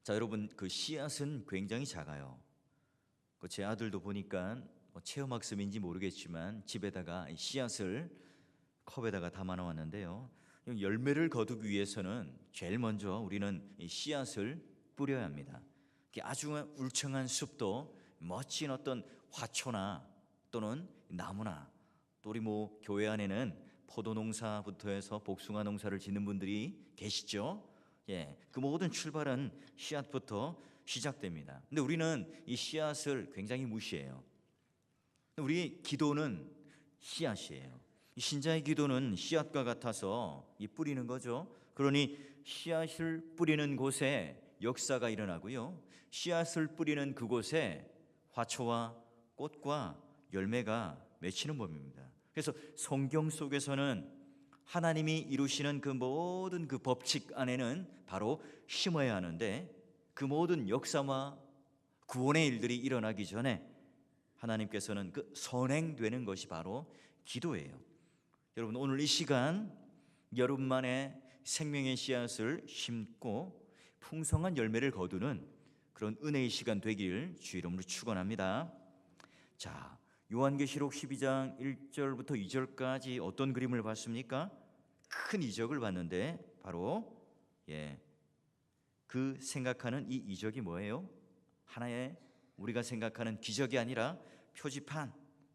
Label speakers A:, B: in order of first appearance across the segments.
A: 자, 여러분, 그 씨앗은 굉장히 작아요. 제 아들도 보니까 체험학습인지 모르겠지만 집에다가 이 씨앗을 컵에다가 담아 놓았는데요. 열매를 거두기 위해서는 제일 먼저 우리는 이 씨앗을 뿌려야 합니다. 아주 울창한 숲도 멋진 어떤 화초나 또는 나무나, 또 우리 교회 안에는 포도 농사부터 해서 복숭아 농사를 짓는 분들이 계시죠. 그 모든 출발은 씨앗부터 시작됩니다. 근데 우리는 이 씨앗을 굉장히 무시해요. 우리 기도는 씨앗이에요. 이 신자의 기도는 씨앗과 같아서 이 뿌리는 거죠. 그러니 씨앗을 뿌리는 곳에 역사가 일어나고요, 씨앗을 뿌리는 그곳에 화초와 꽃과 열매가 맺히는 법입니다. 그래서 성경 속에서는 하나님이 이루시는 그 모든 그 법칙 안에는 바로 심어야 하는데, 그 모든 역사와 구원의 일들이 일어나기 전에 하나님께서는 그 선행되는 것이 바로 기도예요. 여러분, 오늘 이 시간 여러분만의 생명의 씨앗을 심고 풍성한 열매를 거두는 그런 은혜의 시간 되기를 주 이름으로 축원합니다. 자, 요한계시록 12장 1절부터 2절까지 어떤 그림을 봤습니까? 큰 이적을 봤는데 바로 그 생각하는 이 이적이 뭐예요? 하나의 우리가 생각하는 기적이 아니라 표지판,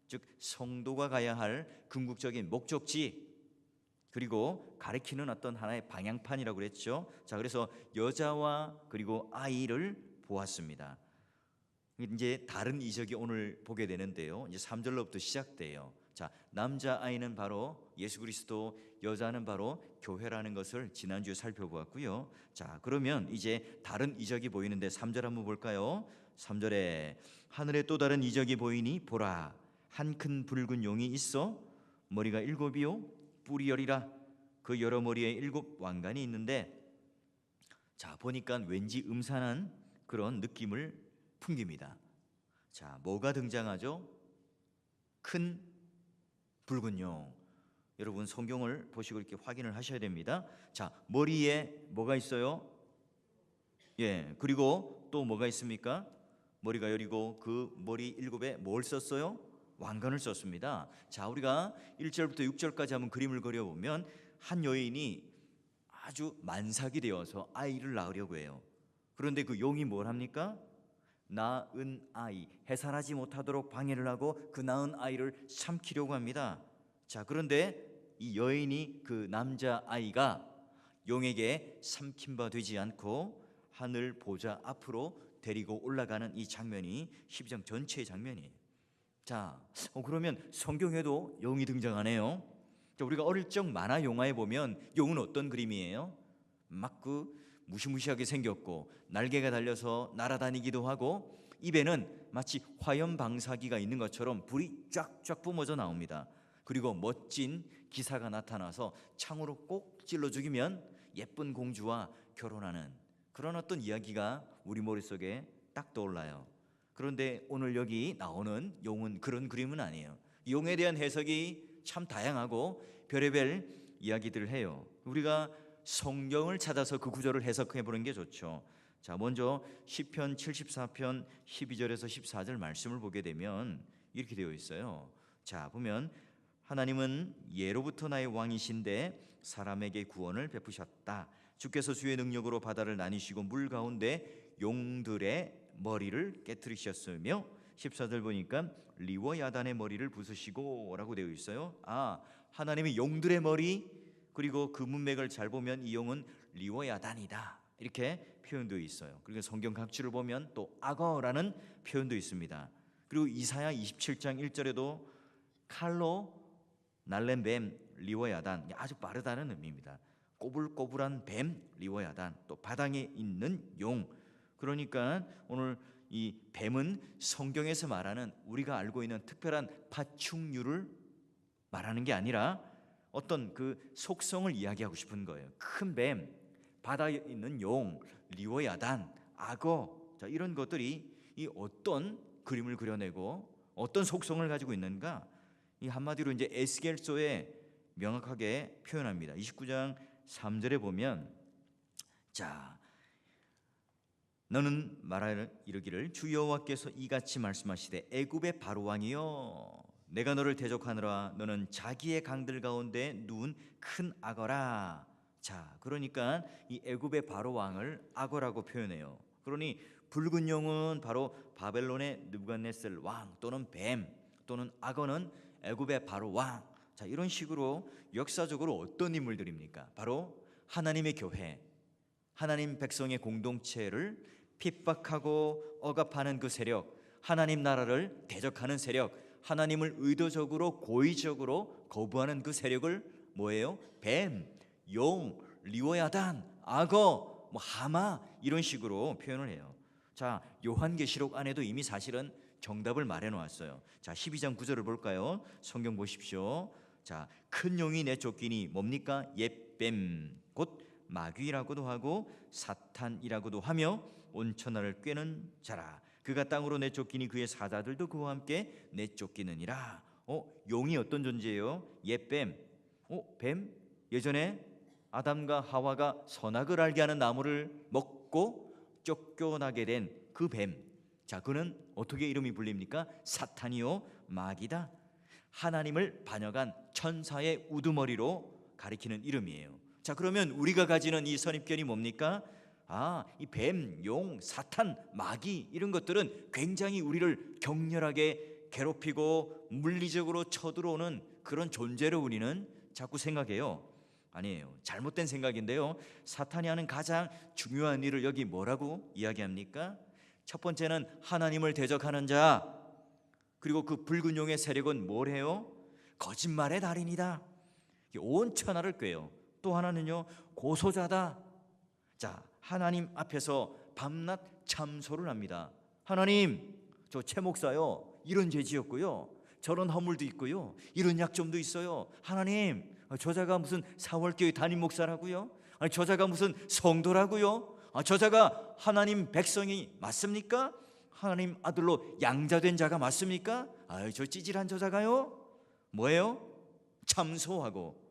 A: 즉 성도가 가야 할 궁극적인 목적지, 그리고 가리키는 어떤 하나의 방향판이라고 그랬죠. 자, 그래서 여자와 그리고 아이를 보았습니다. 이제 다른 이적이 오늘 보게 되는데요, 이제 3절로부터 시작돼요. 자, 남자 아이는 바로 예수 그리스도, 여자는 바로 교회라는 것을 지난주에 살펴보았고요. 자, 그러면 이제 다른 이적이 보이는데 3절 한번 볼까요? 3절에 하늘에 또 다른 이적이 보이니 보라, 한 큰 붉은 용이 있어 머리가 7이요 뿔이 10이라. 그 여러 머리에 7 왕관이 있는데, 자, 보니까 왠지 음산한 그런 느낌을 풍깁니다. 자, 뭐가 등장하죠? 큰 붉은 용. 여러분, 성경을 보시고 이렇게 확인을 하셔야 됩니다. 자, 머리에 뭐가 있어요? 그리고 또 뭐가 있습니까? 머리가 열이고 그 머리 7에 뭘 썼어요? 왕관을 썼습니다. 자, 우리가 1절부터 6절까지 한번 그림을 그려보면 한 여인이 아주 만삭이 되어서 아이를 낳으려고 해요. 그런데 그 용이 뭘 합니까? 낳은 아이, 해산하지 못하도록 방해를 하고 그 낳은 아이를 삼키려고 합니다. 자, 그런데 이 여인이 그 남자 아이가 용에게 삼킨 바 되지 않고 하늘 보좌 앞으로 데리고 올라가는 이 장면이 12장 전체의 장면이에요. 자, 그러면 성경에도 용이 등장하네요. 자, 우리가 어릴 적 만화 영화에 보면 용은 어떤 그림이에요? 막 무시무시하게 생겼고 날개가 달려서 날아다니기도 하고 입에는 마치 화염 방사기가 있는 것처럼 불이 쫙쫙 뿜어져 나옵니다. 그리고 멋진 기사가 나타나서 창으로 꼭 찔러 죽이면 예쁜 공주와 결혼하는 그런 어떤 이야기가 우리 머릿속에 딱 떠올라요. 그런데 오늘 여기 나오는 용은 그런 그림은 아니에요. 용에 대한 해석이 참 다양하고 별의별 이야기들을 해요. 우리가 성경을 찾아서 그 구절을 해석해 보는 게 좋죠. 자, 먼저 시편 74편 12절에서 14절 말씀을 보게 되면 이렇게 되어 있어요. 자, 보면 하나님은 예로부터 나의 왕이신데 사람에게 구원을 베푸셨다. 주께서 주의 능력으로 바다를 나뉘시고 물 가운데 용들의 머리를 깨트리셨으며, 14절 보니까 리워 야단의 머리를 부수시고 라고 되어 있어요. 하나님이 용들의 머리, 그리고 그 문맥을 잘 보면 이 용은 리워 야단이다 이렇게 표현되어 있어요. 그리고 성경 각지를 보면 또 악어라는 표현도 있습니다. 그리고 이사야 27장 1절에도 칼로 날랜 뱀 리워 야단, 아주 빠르다는 의미입니다. 꼬불꼬불한 뱀 리워 야단, 또 바닥에 있는 용. 그러니까 오늘 이 뱀은 성경에서 말하는 우리가 알고 있는 특별한 파충류를 말하는 게 아니라 어떤 그 속성을 이야기하고 싶은 거예요. 큰 뱀, 바다에 있는 용, 리워 야단, 악어. 자, 이런 것들이 이 어떤 그림을 그려내고 어떤 속성을 가지고 있는가, 이 한마디로 이제 에스겔서에 명확하게 표현합니다. 29장 3절에 보면, 자, 너는 말하여 이르기를 주 여호와께서 이같이 말씀하시되 애굽의 바로 왕이여 내가 너를 대적하느라 너는 자기의 강들 가운데 누운 큰 악어라. 자, 그러니까 이 애굽의 바로 왕을 악어라고 표현해요. 그러니 붉은 용은 바로 바벨론의 느부갓네살 왕 또는 뱀 또는 악어는 애굽의 바로 왕. 자, 이런 식으로 역사적으로 어떤 인물들입니까? 바로 하나님의 교회, 하나님 백성의 공동체를 핍박하고 억압하는 그 세력, 하나님 나라를 대적하는 세력, 하나님을 의도적으로 고의적으로 거부하는 그 세력을 뭐예요? 뱀, 용, 리워야단, 악어, 하마 이런 식으로 표현을 해요. 자, 요한계시록 안에도 이미 사실은 정답을 말해 놓았어요. 자, 12장 9절을 볼까요? 성경 보십시오. 자, 큰 용이 내쫓기니 뭡니까? 옛뱀 곧 마귀라고도 하고 사탄이라고도 하며 온 천하를 꿰는 자라. 그가 땅으로 내쫓기니 그의 사자들도 그와 함께 내쫓기느니라. 용이 어떤 존재예요? 옛뱀. 뱀? 예전에 아담과 하와가 선악을 알게 하는 나무를 먹고 쫓겨나게 된 그 뱀. 자, 그는 어떻게 이름이 불립니까? 사탄이요 마귀다. 하나님을 반역한 천사의 우두머리로 가리키는 이름이에요. 자, 그러면 우리가 가지는 이 선입견이 뭡니까? 이 뱀, 용, 사탄, 마귀 이런 것들은 굉장히 우리를 격렬하게 괴롭히고 물리적으로 쳐들어오는 그런 존재로 우리는 자꾸 생각해요. 아니에요. 잘못된 생각인데요. 사탄이 하는 가장 중요한 일을 여기 뭐라고 이야기합니까? 첫 번째는 하나님을 대적하는 자, 그리고 그 붉은 용의 세력은 뭘 해요? 거짓말의 달인이다. 온 천하를 꿰요. 또 하나는요, 고소자다. 자, 하나님 앞에서 밤낮 참소를 합니다. 하나님, 저 최 목사요, 이런 죄 지었고요, 저런 허물도 있고요, 이런 약점도 있어요. 하나님, 저자가 무슨 사월교회 담임 목사라고요? 아니, 저자가 무슨 성도라고요? 저자가 하나님 백성이 맞습니까? 하나님 아들로 양자된 자가 맞습니까? 저 찌질한 저자가요? 뭐예요? 참소하고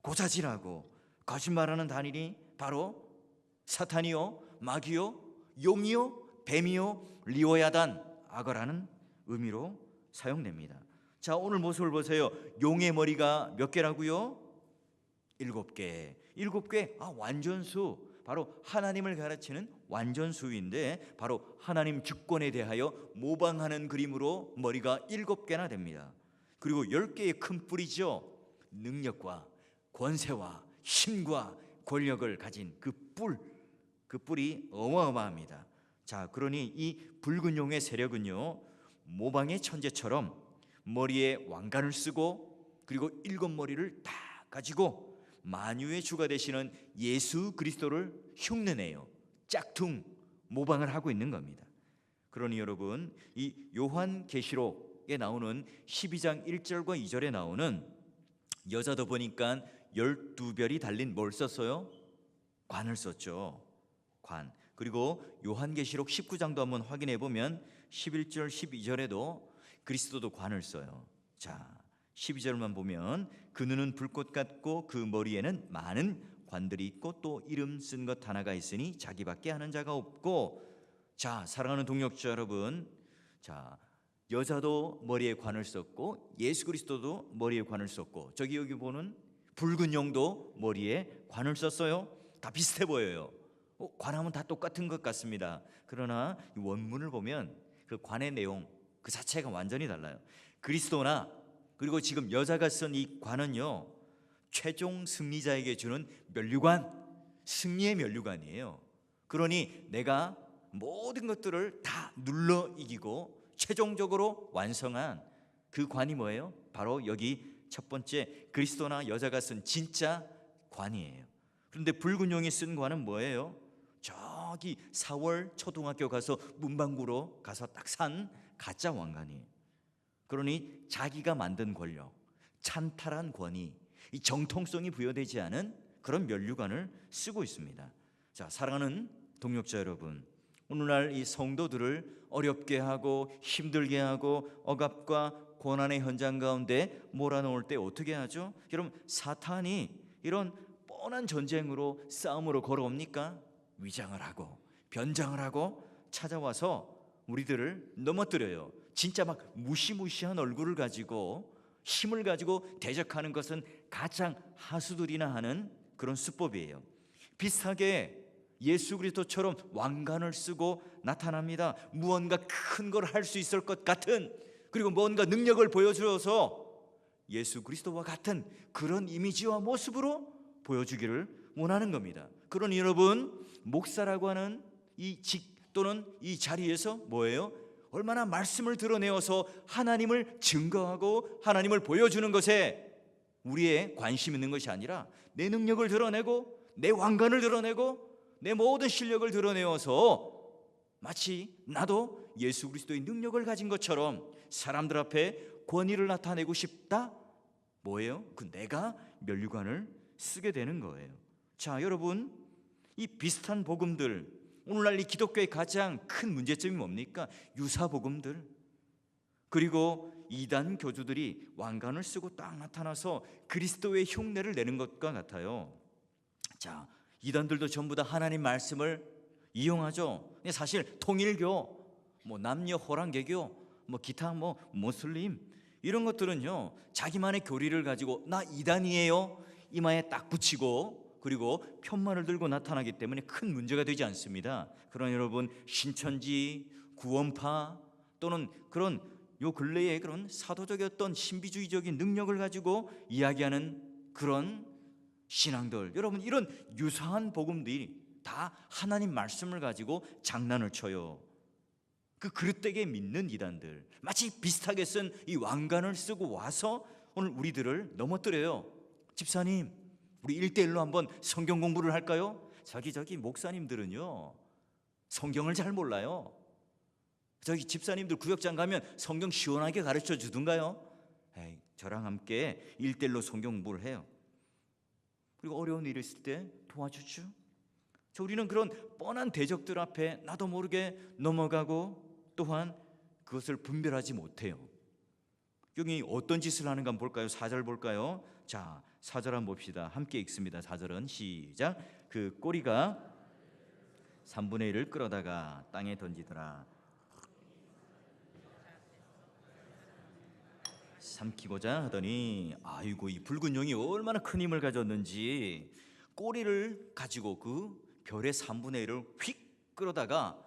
A: 고자질하고 거짓말하는 단일이 바로 사탄이요, 마귀요, 용이요, 뱀이요, 리워야단, 악어라는 의미로 사용됩니다. 자, 오늘 모습을 보세요. 용의 머리가 몇 개라고요? 7개. 7개. 완전수. 바로 하나님을 가르치는 완전수인데 바로 하나님 주권에 대하여 모방하는 그림으로 머리가 7개나 됩니다. 그리고 10개의 큰 뿔이죠. 능력과 권세와 힘과 권력을 가진 그 뿔이 어마어마합니다. 자, 그러니 이 붉은 용의 세력은요, 모방의 천재처럼 머리에 왕관을 쓰고 그리고 7머리를 다 가지고 만유의 주가 되시는 예수 그리스도를 흉내내요. 짝퉁 모방을 하고 있는 겁니다. 그러니 여러분, 이 요한계시록에 나오는 12장 1절과 2절에 나오는 여자도 보니까 12별이 달린 뭘 썼어요? 관을 썼죠. 관. 그리고 요한계시록 19장도 한번 확인해 보면 11절 12절에도 그리스도도 관을 써요. 자, 12절만 보면 그 눈은 불꽃 같고 그 머리에는 많은 관들이 있고 또 이름 쓴 것 하나가 있으니 자기밖에 아는 자가 없고. 자, 사랑하는 동역자 여러분, 자, 여자도 머리에 관을 썼고 예수 그리스도도 머리에 관을 썼고 여기 보는 붉은 용도 머리에 관을 썼어요. 다 비슷해 보여요. 관하면 다 똑같은 것 같습니다. 그러나 이 원문을 보면 그 관의 내용 그 자체가 완전히 달라요. 그리스도나 그리고 지금 여자가 쓴 이 관은요, 최종 승리자에게 주는 면류관, 승리의 면류관이에요. 그러니 내가 모든 것들을 다 눌러 이기고 최종적으로 완성한 그 관이 뭐예요? 바로 여기 첫 번째 그리스도나 여자가 쓴 진짜 관이에요. 그런데 붉은 용이 쓴 관은 뭐예요? 저기 4월 초등학교 가서 문방구로 가서 딱 산 가짜 왕관이에요. 그러니 자기가 만든 권력, 찬탈한 권위, 이 정통성이 부여되지 않은 그런 면류관을 쓰고 있습니다. 자, 사랑하는 동역자 여러분, 오늘날 이 성도들을 어렵게 하고 힘들게 하고 억압과 고난의 현장 가운데 몰아넣을 때 어떻게 하죠? 여러분, 사탄이 이런 뻔한 전쟁으로 싸움으로 걸어옵니까? 위장을 하고 변장을 하고 찾아와서 우리들을 넘어뜨려요. 진짜 막 무시무시한 얼굴을 가지고 힘을 가지고 대적하는 것은 가장 하수들이나 하는 그런 수법이에요. 비슷하게 예수 그리스도처럼 왕관을 쓰고 나타납니다. 무언가 큰 걸 할 수 있을 것 같은, 그리고 뭔가 능력을 보여주어서 예수 그리스도와 같은 그런 이미지와 모습으로 보여주기를 원하는 겁니다. 그러니 여러분, 목사라고 하는 이 또는 이 자리에서 뭐예요? 얼마나 말씀을 드러내어서 하나님을 증거하고 하나님을 보여주는 것에 우리의 관심 있는 것이 아니라 내 능력을 드러내고 내 왕관을 드러내고 내 모든 실력을 드러내어서 마치 나도 예수 그리스도의 능력을 가진 것처럼 사람들 앞에 권위를 나타내고 싶다. 뭐예요? 그 내가 면류관을 쓰게 되는 거예요. 자, 여러분, 이 비슷한 복음들, 오늘날 이 기독교의 가장 큰 문제점이 뭡니까? 유사 복음들, 그리고 이단 교주들이 왕관을 쓰고 딱 나타나서 그리스도의 흉내를 내는 것과 같아요. 자, 이단들도 전부 다 하나님 말씀을 이용하죠. 사실 통일교, 남녀 호랑개교, 기타 모슬림 이런 것들은요, 자기만의 교리를 가지고 나 이단이에요 이마에 딱 붙이고 그리고 편말을 들고 나타나기 때문에 큰 문제가 되지 않습니다. 그러나 여러분, 신천지, 구원파 또는 그런 요 근래의 그런 사도적이었던 신비주의적인 능력을 가지고 이야기하는 그런 신앙들, 여러분, 이런 유사한 복음들이 다 하나님 말씀을 가지고 장난을 쳐요. 그 그릇되게 믿는 이단들, 마치 비슷하게 쓴 이 왕관을 쓰고 와서 오늘 우리들을 넘어뜨려요. 집사님, 우리 1대1로 한번 성경 공부를 할까요? 저기 목사님들은요, 성경을 잘 몰라요. 저기 집사님들 구역장 가면 성경 시원하게 가르쳐 주던가요? 에이, 저랑 함께 1대1로 성경 공부를 해요. 그리고 어려운 일이 있을 때 도와주죠. 우리는 그런 뻔한 대적들 앞에 나도 모르게 넘어가고 또한 그것을 분별하지 못해요. 여기 어떤 짓을 하는가 한번 볼까요? 4절 볼까요? 자, 4절 한번 봅시다. 함께 읽습니다. 4절은 시작. 그 꼬리가 3분의 1을 끌어다가 땅에 던지더라. 삼키고자 하더니 아이고, 이 붉은 용이 얼마나 큰 힘을 가졌는지 꼬리를 가지고 그 별의 3분의 1을 휙 끌어다가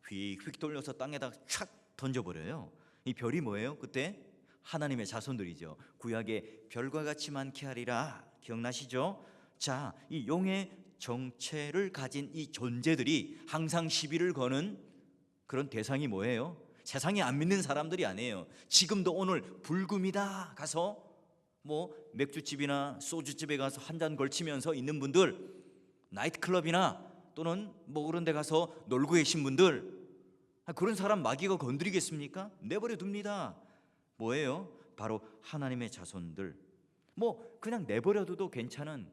A: 휙휙 돌려서 땅에다 촥 던져버려요. 이 별이 뭐예요? 그때 하나님의 자손들이죠. 구약에 별과 같이 많게 하리라, 기억나시죠? 자, 이 용의 정체를 가진 이 존재들이 항상 시비를 거는 그런 대상이 뭐예요? 세상에 안 믿는 사람들이 아니에요. 지금도 오늘 불금이다 가서 맥주집이나 소주집에 가서 한 잔 걸치면서 있는 분들, 나이트클럽이나 또는 그런 데 가서 놀고 계신 분들, 그런 사람 마귀가 건드리겠습니까? 내버려 둡니다. 뭐예요? 바로 하나님의 자손들. 그냥 내버려둬도 괜찮은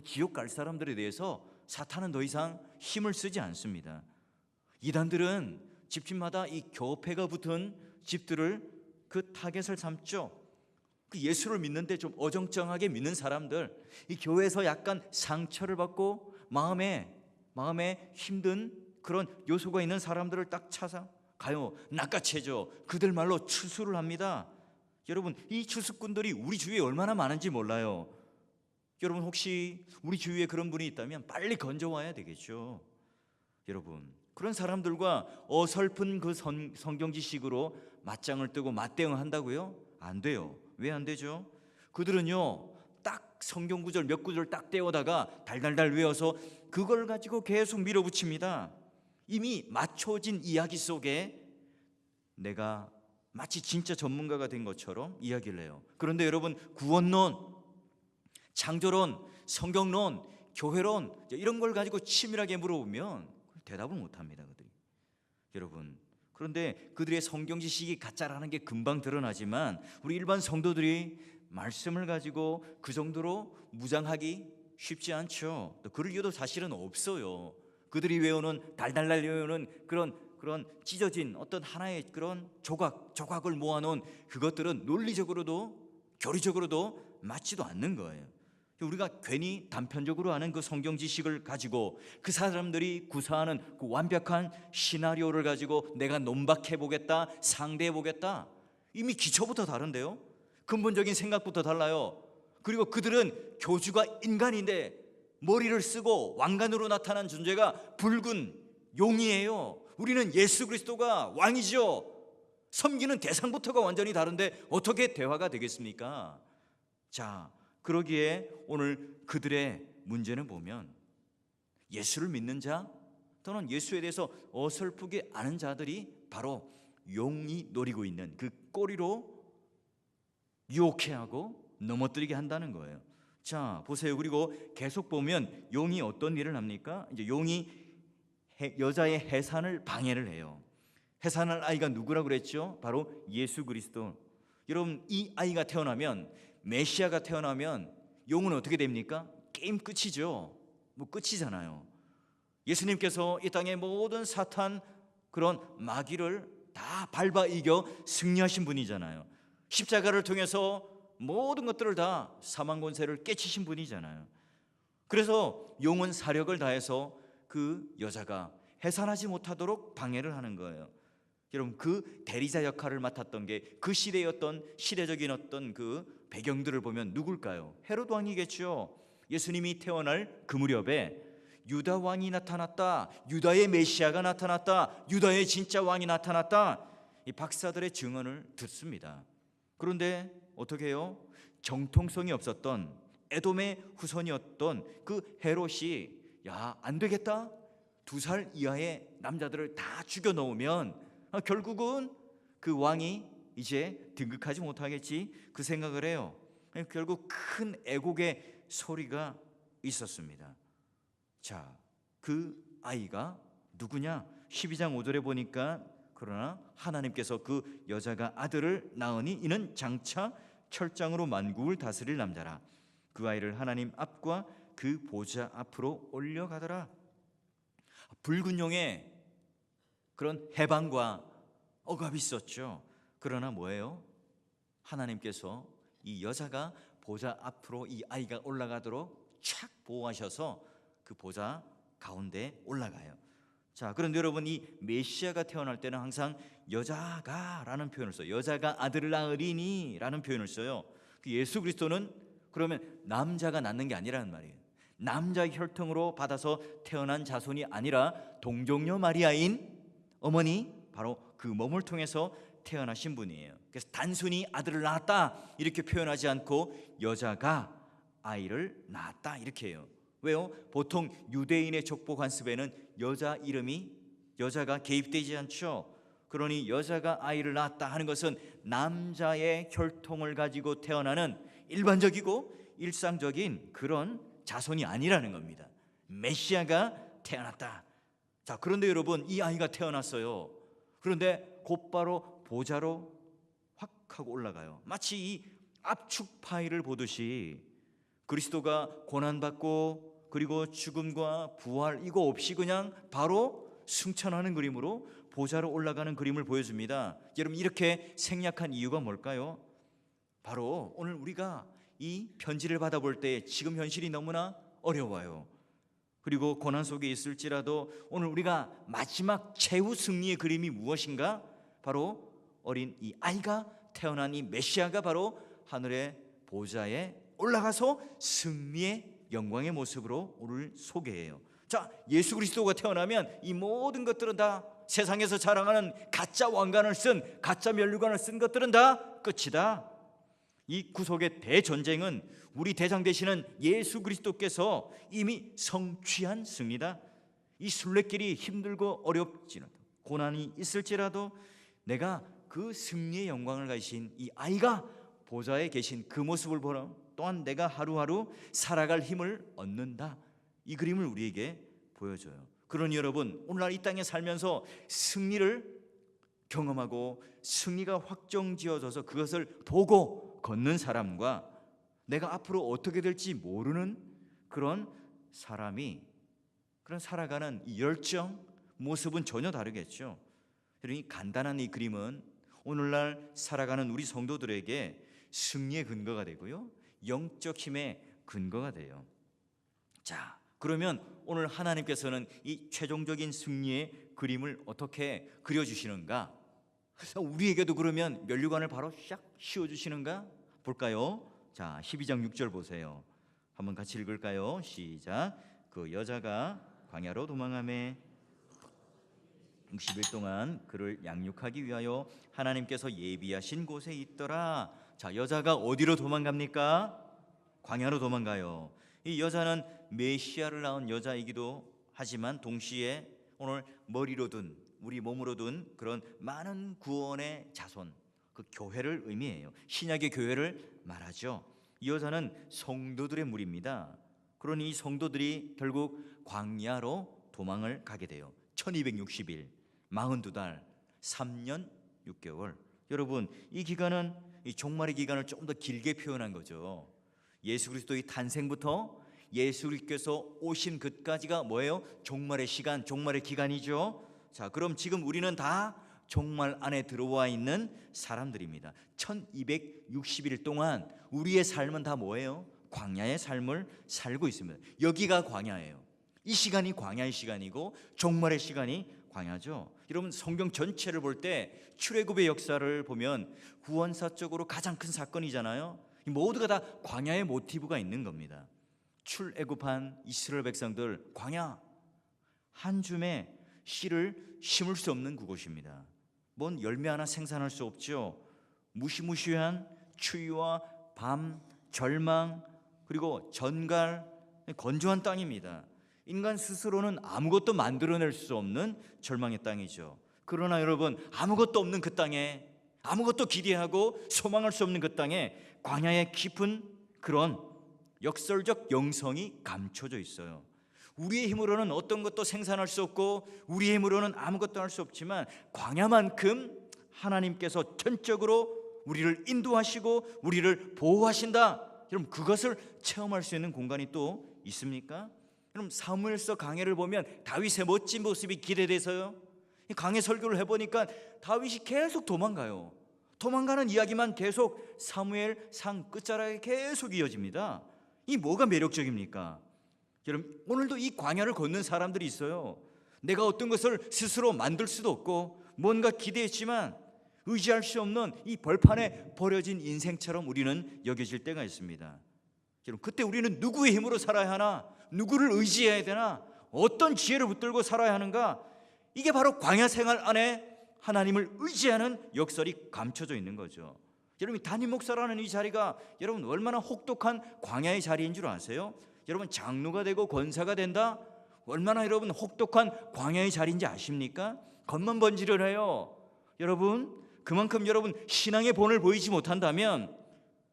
A: 지옥 갈 사람들에 대해서 사탄은 더 이상 힘을 쓰지 않습니다. 이단들은 집집마다 이 교패가 붙은 집들을 그 타겟을 삼죠. 그 예수를 믿는데 좀 어정쩡하게 믿는 사람들, 이 교회에서 약간 상처를 받고 마음에 힘든 그런 요소가 있는 사람들을 딱 찾아가요. 낚아채죠. 그들 말로 추수를 합니다. 여러분, 이 추수꾼들이 우리 주위에 얼마나 많은지 몰라요. 여러분, 혹시 우리 주위에 그런 분이 있다면 빨리 건져와야 되겠죠. 여러분, 그런 사람들과 어설픈 그 성경 지식으로 맞짱을 뜨고 맞대응한다고요? 안 돼요. 왜 안 되죠? 그들은요, 딱 성경 구절 몇 구절 딱 떼어다가 달달달 외워서 그걸 가지고 계속 밀어붙입니다. 이미 맞춰진 이야기 속에 내가 마치 진짜 전문가가 된 것처럼 이야기를 해요. 그런데 여러분, 구원론, 창조론, 성경론, 교회론 이런 걸 가지고 치밀하게 물어보면 대답을 못합니다, 그들이. 여러분, 그런데 그들의 성경 지식이 가짜라는 게 금방 드러나지만 우리 일반 성도들이 말씀을 가지고 그 정도로 무장하기 쉽지 않죠. 또 그럴 이유도 사실은 없어요. 그들이 외우는 달달달 외우는 그런 찢어진 어떤 하나의 그런 조각을 모아놓은 그것들은 논리적으로도 교리적으로도 맞지도 않는 거예요. 우리가 괜히 단편적으로 하는 그 성경 지식을 가지고 그 사람들이 구사하는 그 완벽한 시나리오를 가지고 내가 논박해 보겠다, 상대해 보겠다. 이미 기초부터 다른데요. 근본적인 생각부터 달라요. 그리고 그들은 교주가 인간인데 머리를 쓰고 왕관으로 나타난 존재가 붉은 용이에요. 우리는 예수 그리스도가 왕이죠. 섬기는 대상부터가 완전히 다른데 어떻게 대화가 되겠습니까? 자, 그러기에 오늘 그들의 문제는 보면 예수를 믿는 자 또는 예수에 대해서 어설프게 아는 자들이 바로 용이 노리고 있는 그 꼬리로 유혹해 하고 넘어뜨리게 한다는 거예요. 자, 보세요. 그리고 계속 보면 용이 어떤 일을 합니까? 이제 용이 여자의 해산을 방해를 해요. 해산할 아이가 누구라고 그랬죠? 바로 예수 그리스도. 여러분, 이 아이가 태어나면, 메시아가 태어나면 용은 어떻게 됩니까? 게임 끝이죠. 뭐 끝이잖아요. 예수님께서 이 땅의 모든 사탄 그런 마귀를 다 밟아 이겨 승리하신 분이잖아요. 십자가를 통해서 모든 것들을 다 사망 권세를 깨치신 분이잖아요. 그래서 용은 사력을 다해서 그 여자가 해산하지 못하도록 방해를 하는 거예요. 여러분, 그 대리자 역할을 맡았던 게 그 시대였던 시대적인 어떤 그 배경들을 보면 누굴까요? 헤롯 왕이겠죠. 예수님이 태어날 그 무렵에 유다 왕이 나타났다, 유다의 메시아가 나타났다, 유다의 진짜 왕이 나타났다, 이 박사들의 증언을 듣습니다. 그런데 어떻게 해요? 정통성이 없었던 에돔의 후손이었던 그 헤롯이 야, 안 되겠다, 2살 이하의 남자들을 다 죽여 놓으면 결국은 그 왕이 이제 등극하지 못하겠지, 그 생각을 해요. 결국 큰 애곡의 소리가 있었습니다. 자, 그 아이가 누구냐? 12장 5절에 보니까 그러나 하나님께서 그 여자가 아들을 낳으니 이는 장차 철장으로 만국을 다스릴 남자라. 그 아이를 하나님 앞과 그 보좌 앞으로 올려가더라. 붉은 용의 그런 해방과 억압이 있었죠. 그러나 뭐예요? 하나님께서 이 여자가 보좌 앞으로 이 아이가 올라가도록 착 보호하셔서 그 보좌 가운데 올라가요. 자, 그런데 여러분, 이 메시아가 태어날 때는 항상 여자가 라는 표현을 써요. 여자가 아들을 낳으리니 라는 표현을 써요. 그 예수 그리스도는 그러면 남자가 낳는 게 아니라는 말이에요. 남자의 혈통으로 받아서 태어난 자손이 아니라 동정녀 마리아인 어머니, 바로 그 몸을 통해서 태어나신 분이에요. 그래서 단순히 아들을 낳았다 이렇게 표현하지 않고 여자가 아이를 낳았다 이렇게 해요. 왜요? 보통 유대인의 족보 관습에는 여자가 개입되지 않죠. 그러니 여자가 아이를 낳았다 하는 것은 남자의 혈통을 가지고 태어나는 일반적이고 일상적인 그런 자손이 아니라는 겁니다. 메시아가 태어났다. 자, 그런데 여러분, 이 아이가 태어났어요. 그런데 곧바로 보좌로 확 하고 올라가요. 마치 이 압축 파일을 보듯이 그리스도가 고난받고 그리고 죽음과 부활 이거 없이 그냥 바로 승천하는 그림으로 보좌로 올라가는 그림을 보여줍니다. 여러분, 이렇게 생략한 이유가 뭘까요? 바로 오늘 우리가 이 편지를 받아볼 때 지금 현실이 너무나 어려워요. 그리고 고난 속에 있을지라도 오늘 우리가 마지막 최후 승리의 그림이 무엇인가? 바로 어린 이 아이가 태어난 이 메시아가 바로 하늘의 보좌에 올라가서 승리의 영광의 모습으로 우리를 소개해요. 자, 예수 그리스도가 태어나면 이 모든 것들은 다 세상에서 자랑하는 가짜 왕관을 쓴 가짜 면류관을 쓴 것들은 다 끝이다. 이 구속의 대전쟁은 우리 대장 되시는 예수 그리스도께서 이미 성취한 승리다. 이 순례길이 힘들고 어렵지는 고난이 있을지라도 내가 그 승리의 영광을 가지신 이 아이가 보좌에 계신 그 모습을 보러 또한 내가 하루하루 살아갈 힘을 얻는다. 이 그림을 우리에게 보여줘요. 그러니 여러분, 오늘날 이 땅에 살면서 승리를 경험하고 승리가 확정지어져서 그것을 보고 걷는 사람과 내가 앞으로 어떻게 될지 모르는 그런 사람이 그런 살아가는 이 열정, 모습은 전혀 다르겠죠. 그러니 간단한 이 그림은 오늘날 살아가는 우리 성도들에게 승리의 근거가 되고요, 영적 힘의 근거가 돼요. 자, 그러면 오늘 하나님께서는 이 최종적인 승리의 그림을 어떻게 그려주시는가? 우리에게도 그러면 면류관을 바로 샥 씌워주시는가? 볼까요? 자, 12장 6절 보세요. 한번 같이 읽을까요? 시작. 그 여자가 광야로 도망하매 60일 동안 그를 양육하기 위하여 하나님께서 예비하신 곳에 있더라. 자, 여자가 어디로 도망갑니까? 광야로 도망가요. 이 여자는 메시아를 낳은 여자이기도 하지만 동시에 오늘 머리로 둔, 우리 몸으로 둔 그런 많은 구원의 자손, 그 교회를 의미해요. 신약의 교회를 말하죠. 이 여자는 성도들의 무리입니다. 그러니 이 성도들이 결국 광야로 도망을 가게 돼요. 1260일, 42달, 3년 6개월. 여러분, 이 기간은 이 종말의 기간을 좀 더 길게 표현한 거죠. 예수 그리스도의 탄생부터 예수 그리스도께서 오신 그까지가 뭐예요? 종말의 시간, 종말의 기간이죠. 자, 그럼 지금 우리는 다 종말 안에 들어와 있는 사람들입니다. 1260일 동안 우리의 삶은 다 뭐예요? 광야의 삶을 살고 있습니다. 여기가 광야예요. 이 시간이 광야의 시간이고 종말의 시간이 광야죠. 여러분, 성경 전체를 볼 때 출애굽의 역사를 보면 구원사적으로 가장 큰 사건이잖아요. 모두가 다 광야의 모티브가 있는 겁니다. 출애굽한 이스라엘 백성들, 광야, 한 줌의 씨를 심을 수 없는 그곳입니다. 뭔 열매 하나 생산할 수 없죠. 무시무시한 추위와 밤, 절망, 그리고 전갈, 건조한 땅입니다. 인간 스스로는 아무것도 만들어낼 수 없는 절망의 땅이죠. 그러나 여러분, 아무것도 없는 그 땅에, 아무것도 기대하고 소망할 수 없는 그 땅에 광야의 깊은 그런 역설적 영성이 감춰져 있어요. 우리의 힘으로는 어떤 것도 생산할 수 없고 우리의 힘으로는 아무것도 할 수 없지만 광야만큼 하나님께서 전적으로 우리를 인도하시고 우리를 보호하신다. 여러분, 그것을 체험할 수 있는 공간이 또 있습니까? 여러분, 사무엘서 강해를 보면 다윗의 멋진 모습이 기대돼서요. 강해 설교를 해보니까 다윗이 계속 도망가요. 도망가는 이야기만 계속 사무엘 상 끝자락에 계속 이어집니다. 이 뭐가 매력적입니까? 여러분, 오늘도 이 광야를 걷는 사람들이 있어요. 내가 어떤 것을 스스로 만들 수도 없고 뭔가 기대했지만 의지할 수 없는 이 벌판에 버려진 인생처럼 우리는 여겨질 때가 있습니다. 여러분, 그때 우리는 누구의 힘으로 살아야 하나? 누구를 의지해야 되나? 어떤 지혜를 붙들고 살아야 하는가? 이게 바로 광야 생활 안에 하나님을 의지하는 역설이 감춰져 있는 거죠. 여러분, 담임 목사라는 이 자리가 여러분 얼마나 혹독한 광야의 자리인 줄 아세요? 여러분, 장로가 되고 권사가 된다? 얼마나 여러분 혹독한 광야의 자리인지 아십니까? 겉만 번지를 해요. 여러분, 그만큼 여러분 신앙의 본을 보이지 못한다면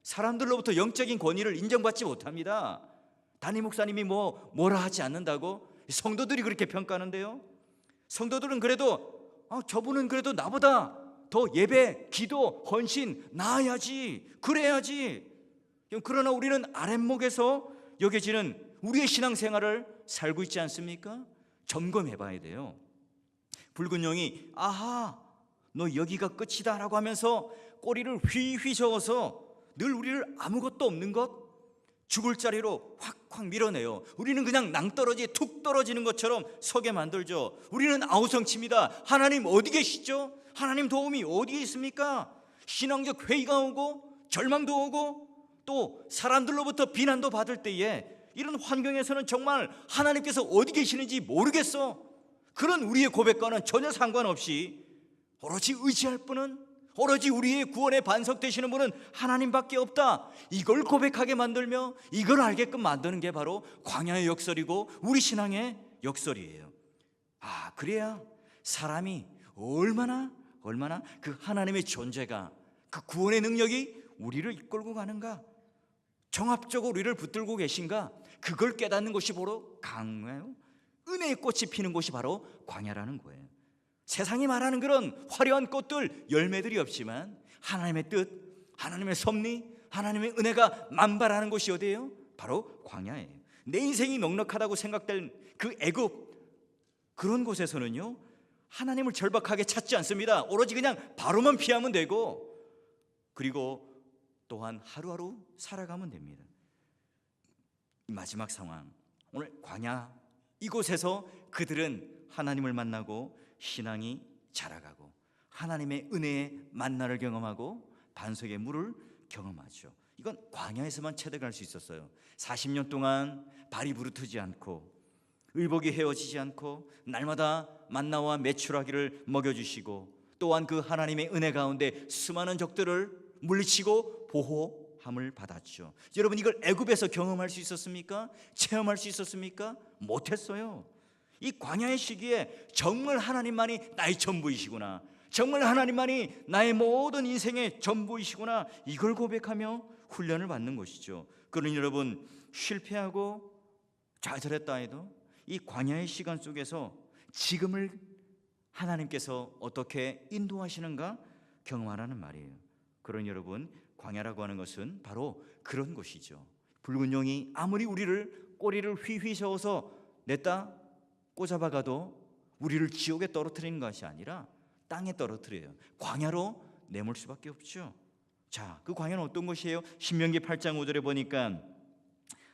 A: 사람들로부터 영적인 권위를 인정받지 못합니다. 담임 목사님이 뭐라 하지 않는다고 성도들이 그렇게 평가하는데요. 성도들은 그래도 저분은 그래도 나보다 더 예배, 기도, 헌신 나아야지, 그래야지. 그러나 우리는 아랫목에서 여겨지는 우리의 신앙생활을 살고 있지 않습니까? 점검해 봐야 돼요. 붉은 용이 아하, 너 여기가 끝이다 라고 하면서 꼬리를 휘휘 저어서 늘 우리를 아무것도 없는 것, 죽을 자리로 확확 밀어내요. 우리는 그냥 낭떠러지에 툭 떨어지는 것처럼 서게 만들죠. 우리는 아우성칩니다. 하나님 어디 계시죠? 하나님 도움이 어디에 있습니까? 신앙적 회의가 오고 절망도 오고 또 사람들로부터 비난도 받을 때에 이런 환경에서는 정말 하나님께서 어디 계시는지 모르겠어. 그런 우리의 고백과는 전혀 상관없이 오로지 의지할 분은, 오로지 우리의 구원의 반석 되시는 분은 하나님밖에 없다. 이걸 고백하게 만들며 이걸 알게끔 만드는 게 바로 광야의 역설이고 우리 신앙의 역설이에요. 그래야 사람이 얼마나 그 하나님의 존재가, 그 구원의 능력이 우리를 이끌고 가는가, 종합적으로 우리를 붙들고 계신가, 그걸 깨닫는 것이 바로 강해요. 은혜의 꽃이 피는 곳이 바로 광야라는 거예요. 세상이 말하는 그런 화려한 꽃들, 열매들이 없지만 하나님의 뜻, 하나님의 섭리, 하나님의 은혜가 만발하는 곳이 어디예요? 바로 광야예요. 내 인생이 넉넉하다고 생각될 그 애굽, 그런 곳에서는요 하나님을 절박하게 찾지 않습니다. 오로지 그냥 바로만 피하면 되고, 그리고 또한 하루하루 살아가면 됩니다. 이 마지막 상황, 오늘 광야 이곳에서 그들은 하나님을 만나고 신앙이 자라가고 하나님의 은혜의 만나를 경험하고 반석의 물을 경험하죠. 이건 광야에서만 체득할 수 있었어요. 40년 동안 발이 부르트지 않고 의복이 헤어지지 않고 날마다 만나와 메추라기를 먹여주시고 또한 그 하나님의 은혜 가운데 수많은 적들을 물리치고 보호함을 받았죠. 여러분, 이걸 애굽에서 경험할 수 있었습니까? 체험할 수 있었습니까? 못했어요. 이 광야의 시기에 정말 하나님만이 나의 전부이시구나, 정말 하나님만이 나의 모든 인생의 전부이시구나, 이걸 고백하며 훈련을 받는 것이죠. 그러니 여러분, 실패하고 좌절했다 해도 이 광야의 시간 속에서 지금을 하나님께서 어떻게 인도하시는가 경험하라는 말이에요. 그러니 여러분, 광야라고 하는 것은 바로 그런 곳이죠. 붉은 용이 아무리 우리를 꼬리를 휘휘 저어서 냈다 꽂아박아도 우리를 지옥에 떨어뜨리는 것이 아니라 땅에 떨어뜨려요. 광야로 내몰 수밖에 없죠. 자, 그 광야는 어떤 것이에요? 신명기 8장 5절에 보니까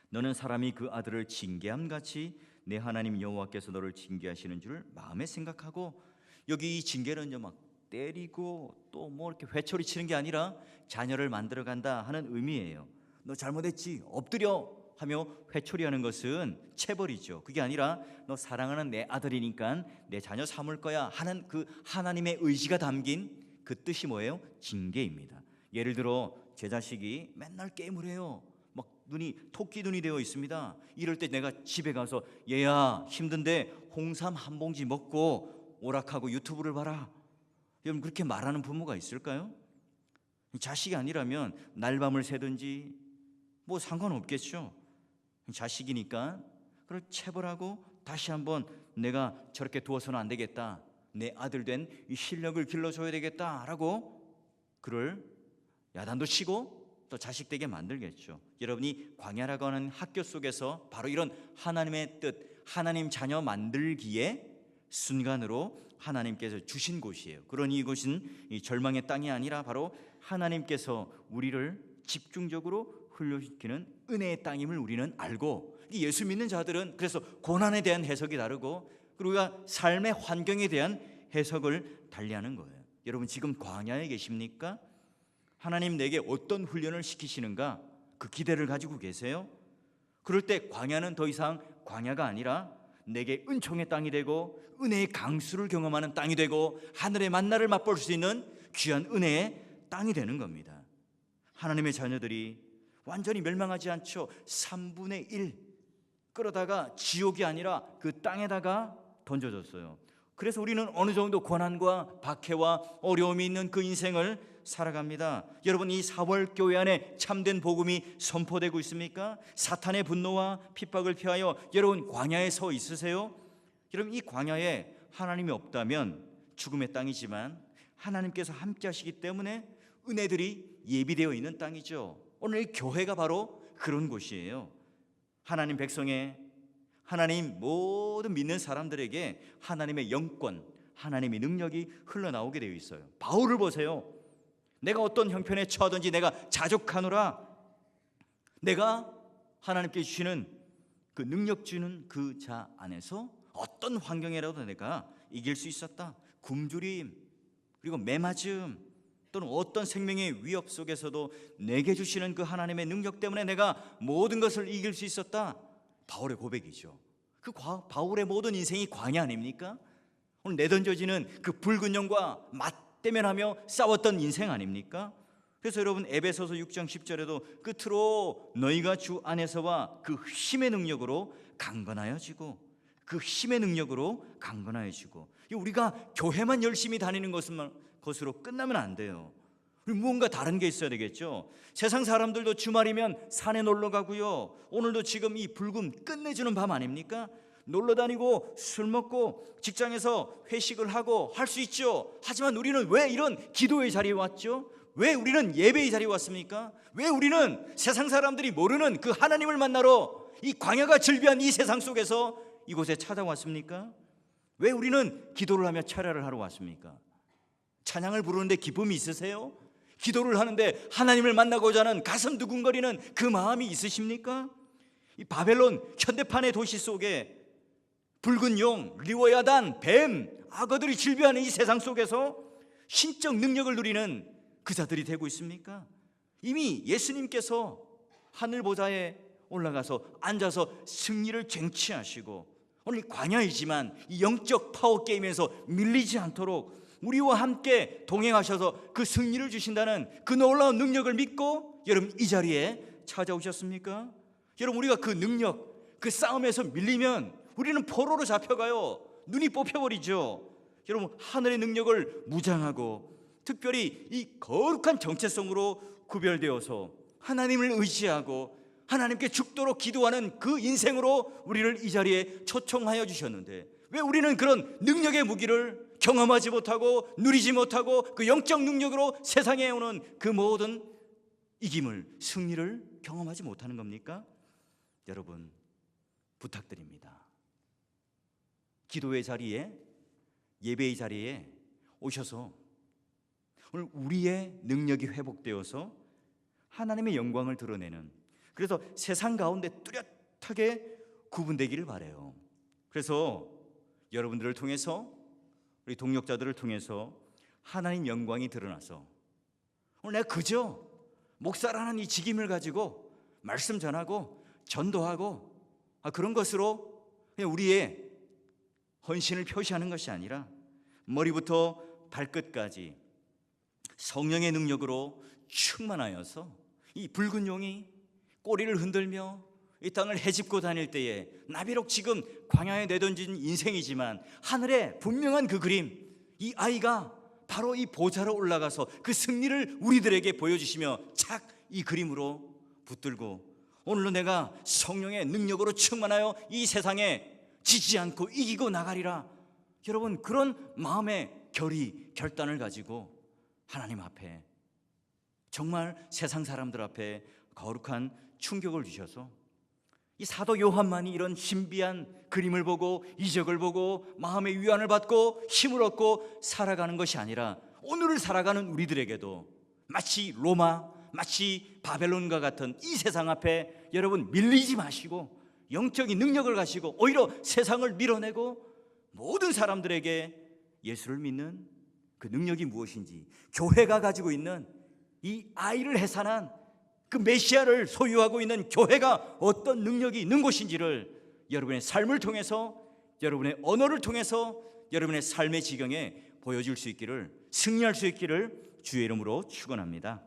A: 너는 사람이 그 아들을 징계함같이 내 하나님 여호와께서 너를 징계하시는 줄 마음에 생각하고, 여기 이 징계는요 막 때리고 또 뭐 이렇게 회초리 치는 게 아니라 자녀를 만들어 간다 하는 의미예요. 너 잘못했지, 엎드려 하며 회초리하는 것은 체벌이죠. 그게 아니라 너 사랑하는 내 아들이니까 내 자녀 삼을 거야 하는 그 하나님의 의지가 담긴 그 뜻이 뭐예요? 징계입니다. 예를 들어 제 자식이 맨날 게임을 해요. 막 눈이 토끼 눈이 되어 있습니다. 이럴 때 내가 집에 가서 얘야 힘든데 홍삼 한 봉지 먹고 오락하고 유튜브를 봐라, 여러분 그렇게 말하는 부모가 있을까요? 자식이 아니라면 날밤을 새든지 뭐 상관없겠죠. 자식이니까 그걸 체벌하고 다시 한번 내가 저렇게 두어서는 안 되겠다, 내 아들 된 이 실력을 길러줘야 되겠다라고 그를 야단도 치고 또 자식되게 만들겠죠. 여러분이 광야라고 하는 학교 속에서 바로 이런 하나님의 뜻, 하나님 자녀 만들기에 순간으로 하나님께서 주신 곳이에요. 그러니 이곳은 이 절망의 땅이 아니라 바로 하나님께서 우리를 집중적으로 훈련시키는 은혜의 땅임을 우리는 알고, 예수 믿는 자들은 그래서 고난에 대한 해석이 다르고 그리고 삶의 환경에 대한 해석을 달리하는 거예요. 여러분 지금 광야에 계십니까? 하나님 내게 어떤 훈련을 시키시는가 그 기대를 가지고 계세요? 그럴 때 광야는 더 이상 광야가 아니라 내게 은총의 땅이 되고 은혜의 강수를 경험하는 땅이 되고 하늘의 만나를 맛볼 수 있는 귀한 은혜의 땅이 되는 겁니다. 하나님의 자녀들이 완전히 멸망하지 않죠. 3분의 1 끌어다가 지옥이 아니라 그 땅에다가 던져졌어요. 그래서 우리는 어느 정도 고난과 박해와 어려움이 있는 그 인생을 살아갑니다. 여러분 이 4월 교회 안에 참된 복음이 선포되고 있습니까? 사탄의 분노와 핍박을 피하여 여러분 광야에 서 있으세요? 여러분 이 광야에 하나님이 없다면 죽음의 땅이지만 하나님께서 함께 하시기 때문에 은혜들이 예비되어 있는 땅이죠. 오늘 이 교회가 바로 그런 곳이에요. 하나님 백성의, 하나님 모든 믿는 사람들에게 하나님의 영권, 하나님의 능력이 흘러나오게 되어 있어요. 바울을 보세요. 내가 어떤 형편에 처하든지 내가 자족하노라. 내가 하나님께 주시는 그 능력 주는 그 자 안에서 어떤 환경이라도 내가 이길 수 있었다. 굶주림 그리고 매맞음 또는 어떤 생명의 위협 속에서도 내게 주시는 그 하나님의 능력 때문에 내가 모든 것을 이길 수 있었다. 바울의 고백이죠. 그 바울의 모든 인생이 광야 아닙니까? 오늘 내던져지는 그 붉은 영과 맞대면하며 싸웠던 인생 아닙니까? 그래서 여러분 에베소서 6장 10절에도 끝으로 너희가 주 안에서와 그 힘의 능력으로 강건하여지고, 그 힘의 능력으로 강건하여지고, 우리가 교회만 열심히 다니는 것으로 끝나면 안 돼요. 무언가 다른 게 있어야 되겠죠. 세상 사람들도 주말이면 산에 놀러 가고요. 오늘도 지금 이 붉은 끝내주는 밤 아닙니까? 놀러 다니고 술 먹고 직장에서 회식을 하고 할 수 있죠. 하지만 우리는 왜 이런 기도의 자리에 왔죠? 왜 우리는 예배의 자리에 왔습니까? 왜 우리는 세상 사람들이 모르는 그 하나님을 만나러 이 광야가 즐비한 이 세상 속에서 이곳에 찾아왔습니까? 왜 우리는 기도를 하며 철야를 하러 왔습니까? 찬양을 부르는데 기쁨이 있으세요? 기도를 하는데 하나님을 만나고자 하는 가슴 두근거리는 그 마음이 있으십니까? 이 바벨론 현대판의 도시 속에 붉은 용, 리워야단, 뱀, 악어들이 질비하는 이 세상 속에서 신적 능력을 누리는 그 자들이 되고 있습니까? 이미 예수님께서 하늘 보좌에 올라가서 앉아서 승리를 쟁취하시고 오늘 광야이지만 이 영적 파워 게임에서 밀리지 않도록 우리와 함께 동행하셔서 그 승리를 주신다는 그 놀라운 능력을 믿고 여러분 이 자리에 찾아오셨습니까? 여러분 우리가 그 능력, 그 싸움에서 밀리면 우리는 포로로 잡혀가요. 눈이 뽑혀버리죠. 여러분 하늘의 능력을 무장하고 특별히 이 거룩한 정체성으로 구별되어서 하나님을 의지하고 하나님께 죽도록 기도하는 그 인생으로 우리를 이 자리에 초청하여 주셨는데 왜 우리는 그런 능력의 무기를 경험하지 못하고 누리지 못하고 그 영적 능력으로 세상에 오는 그 모든 이김을, 승리를 경험하지 못하는 겁니까? 여러분 부탁드립니다. 기도의 자리에, 예배의 자리에 오셔서 오늘 우리의 능력이 회복되어서 하나님의 영광을 드러내는, 그래서 세상 가운데 뚜렷하게 구분되기를 바라요. 그래서 여러분들을 통해서, 우리 동역자들을 통해서 하나님 영광이 드러나서 오늘 내가 그저 목사라는 이 직임을 가지고 말씀 전하고 전도하고 그런 것으로 그냥 우리의 헌신을 표시하는 것이 아니라 머리부터 발끝까지 성령의 능력으로 충만하여서 이 붉은 용이 꼬리를 흔들며 이 땅을 헤집고 다닐 때에 나 비록 지금 광야에 내던진 인생이지만 하늘에 분명한 그 그림, 이 아이가 바로 이 보좌로 올라가서 그 승리를 우리들에게 보여주시며 착 이 그림으로 붙들고 오늘로 내가 성령의 능력으로 충만하여 이 세상에 지지 않고 이기고 나가리라. 여러분 그런 마음의 결단을 가지고 하나님 앞에 정말 세상 사람들 앞에 거룩한 충격을 주셔서 이 사도 요한만이 이런 신비한 그림을 보고 이적을 보고 마음의 위안을 받고 힘을 얻고 살아가는 것이 아니라 오늘을 살아가는 우리들에게도 마치 로마, 마치 바벨론과 같은 이 세상 앞에 여러분 밀리지 마시고 영적인 능력을 가지고 오히려 세상을 밀어내고 모든 사람들에게 예수를 믿는 그 능력이 무엇인지, 교회가 가지고 있는 이 아이를 해산한 그 메시아를 소유하고 있는 교회가 어떤 능력이 있는 곳인지를 여러분의 삶을 통해서, 여러분의 언어를 통해서, 여러분의 삶의 지경에 보여줄 수 있기를, 승리할 수 있기를 주의 이름으로 축원합니다.